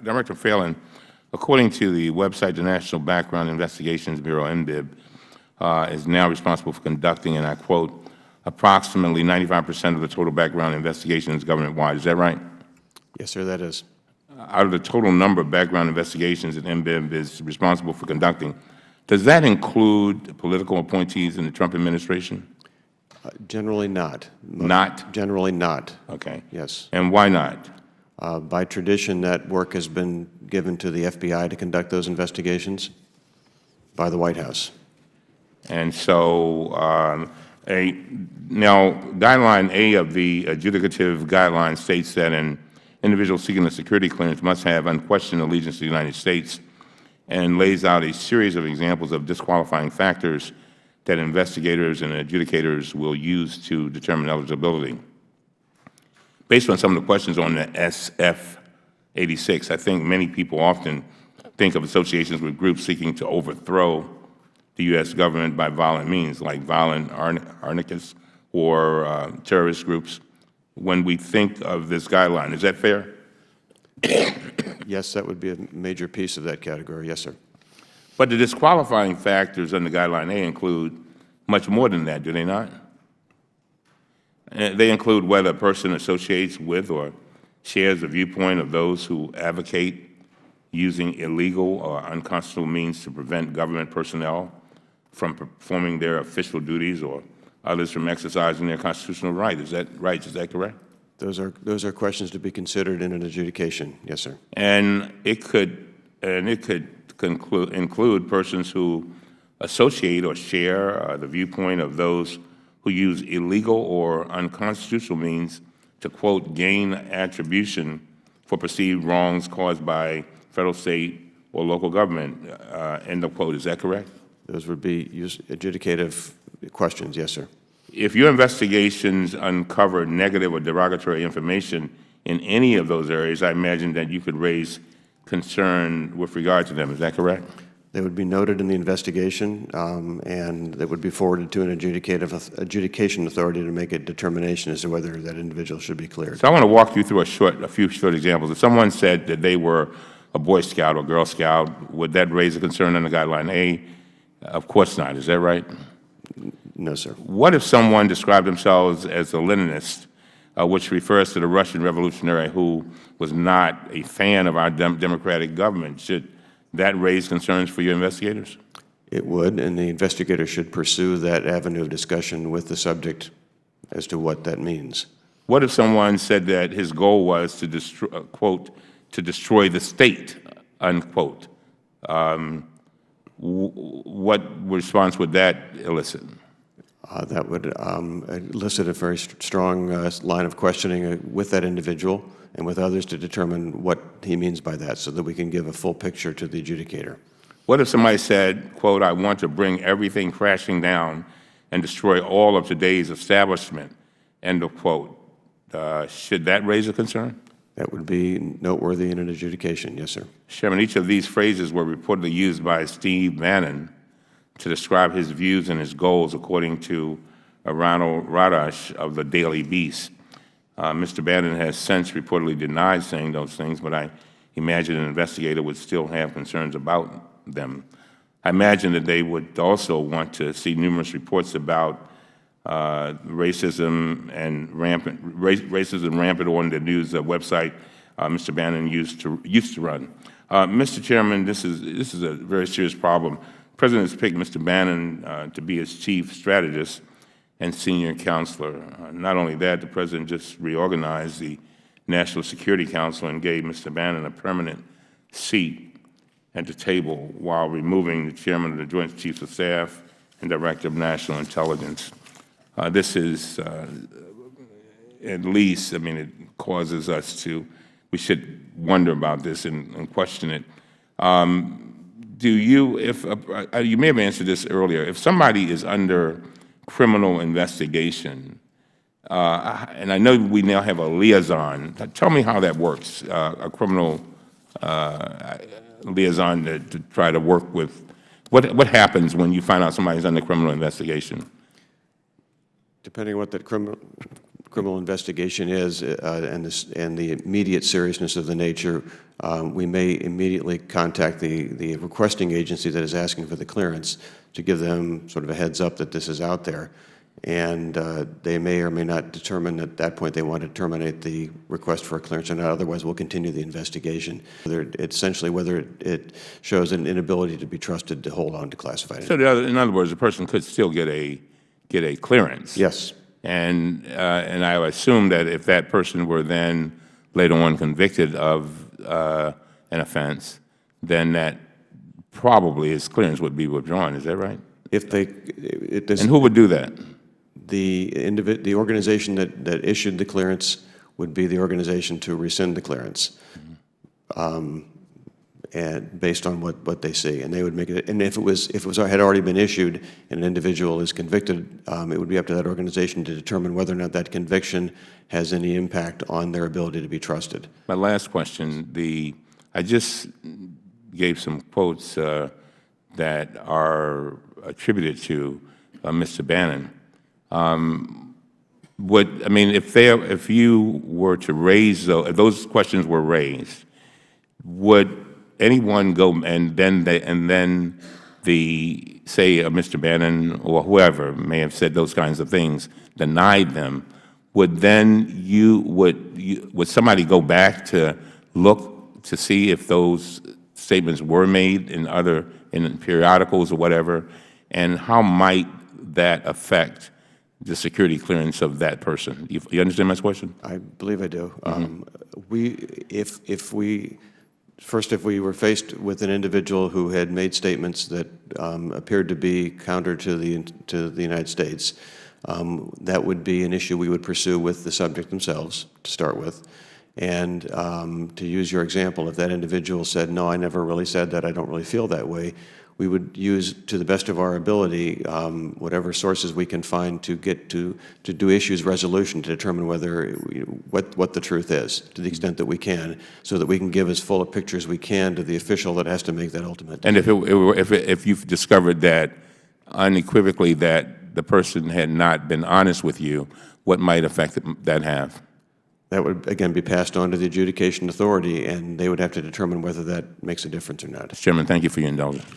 Director Phelan, according to the website, the National Background Investigations Bureau, NBIB, is now responsible for conducting, and I quote, approximately 95% of the total background investigations government-wide. Is that right? Yes, sir, that is. Out of the total number of background investigations that NBIB is responsible for conducting, does that include political appointees in the Trump administration? Generally not. Not? Generally not. Okay. Yes. And why not? By tradition, that work has been given to the FBI to conduct those investigations by the White House. And so, now, Guideline A of the adjudicative guideline states that an individual seeking a security clearance must have unquestioned allegiance to the United States and lays out a series of examples of disqualifying factors that investigators and adjudicators will use to determine eligibility. Based on some of the questions on the SF-86, I think many people often think of associations with groups seeking to overthrow the U.S. government by violent means, like violent anarchists or terrorist groups, when we think of this guideline. Is that fair? Yes, that would be a major piece of that category. Yes, sir. But the disqualifying factors under Guideline A include much more than that, do they not? They include whether a person associates with or shares the viewpoint of those who advocate using illegal or unconstitutional means to prevent government personnel from performing their official duties or others from exercising their constitutional right. Is that right? Is that correct? Those are questions to be considered in an adjudication. Yes, sir. And it could include persons who associate or share the viewpoint of those who use illegal or unconstitutional means to, quote, gain attribution for perceived wrongs caused by federal, state, or local government, end of quote. Is that correct? Those would be adjudicative questions. Yes, sir. If your investigations uncover negative or derogatory information in any of those areas, I imagine that you could raise concern with regard to them. Is that correct? They would be noted in the investigation, and they would be forwarded to an adjudication authority to make a determination as to whether that individual should be cleared. So I want to walk you through a few short examples. If someone said that they were a Boy Scout or Girl Scout, would that raise a concern under Guideline A? Of course not. Is that right? No, sir. What if someone described themselves as a Leninist, which refers to the Russian revolutionary who was not a fan of our democratic government? Should that raise concerns for your investigators? It would, and the investigator should pursue that avenue of discussion with the subject as to what that means. What if someone said that his goal was to destroy, quote, to destroy the state, unquote? What response would that elicit? That would elicit a very strong line of questioning with that individual and with others to determine what he means by that so that we can give a full picture to the adjudicator. What if somebody said, quote, I want to bring everything crashing down and destroy all of today's establishment, end of quote? Should that raise a concern? That would be noteworthy in an adjudication, yes, sir. Chairman, each of these phrases were reportedly used by Steve Bannon to describe his views and his goals, according to Ronald Radash of the Daily Beast. Mr. Bannon has since reportedly denied saying those things, but I imagine an investigator would still have concerns about them. I imagine that they would also want to see numerous reports about racism rampant on the news website Mr. Bannon used to run. Mr. Chairman, this is a very serious problem. The President has picked Mr. Bannon to be his chief strategist and senior counselor. Not only that, the President just reorganized the National Security Council and gave Mr. Bannon a permanent seat at the table while removing the Chairman of the Joint Chiefs of Staff and Director of National Intelligence. This is, at least, I mean, it causes us to, we should wonder about this and question it. Do you, you may have answered this earlier, if somebody is under criminal investigation, and I know we now have a liaison, tell me how that works, a criminal liaison to try to work with, what happens when you find out somebody's under criminal investigation? Depending on what that criminal investigation is and the immediate seriousness of the nature, we may immediately contact the requesting agency that is asking for the clearance to give them sort of a heads up that this is out there. And they may or may not determine at that point they want to terminate the request for a clearance or not. Otherwise, we'll continue the investigation. Whether it shows an inability to be trusted to hold on to classified So in other words, a person could still get a clearance. Yes. And I would assume that if that person were then later on convicted of an offense, then that probably his clearance would be withdrawn. Is that right? If they, and who would do that? The organization that issued the clearance would be the organization to rescind the clearance, and based on what they see, and they would make it. And if it had already been issued and an individual is convicted, it would be up to that organization to determine whether or not that conviction has any impact on their ability to be trusted. My last question: I just gave some quotes that are attributed to Mr. Bannon. If you were to raise if those questions were raised, would anyone go and then say Mr. Bannon or whoever may have said those kinds of things, denied them? Would somebody go back to look to see if those statements were made in periodicals or whatever, and how might that affect the security clearance of that person? You understand my question? I believe I do. If we were faced with an individual who had made statements that appeared to be counter to the United States, that would be an issue we would pursue with the subject themselves to start with. And to use your example, if that individual said, "No, I never really said that. I don't really feel that way," we would use, to the best of our ability, whatever sources we can find to get to do issues resolution to determine whether what the truth is, to the extent that we can, so that we can give as full a picture as we can to the official that has to make that ultimate decision. And if you've discovered that unequivocally that the person had not been honest with you, what might effect that have? That would, again, be passed on to the adjudication authority, and they would have to determine whether that makes a difference or not. Mr. Chairman, thank you for your indulgence.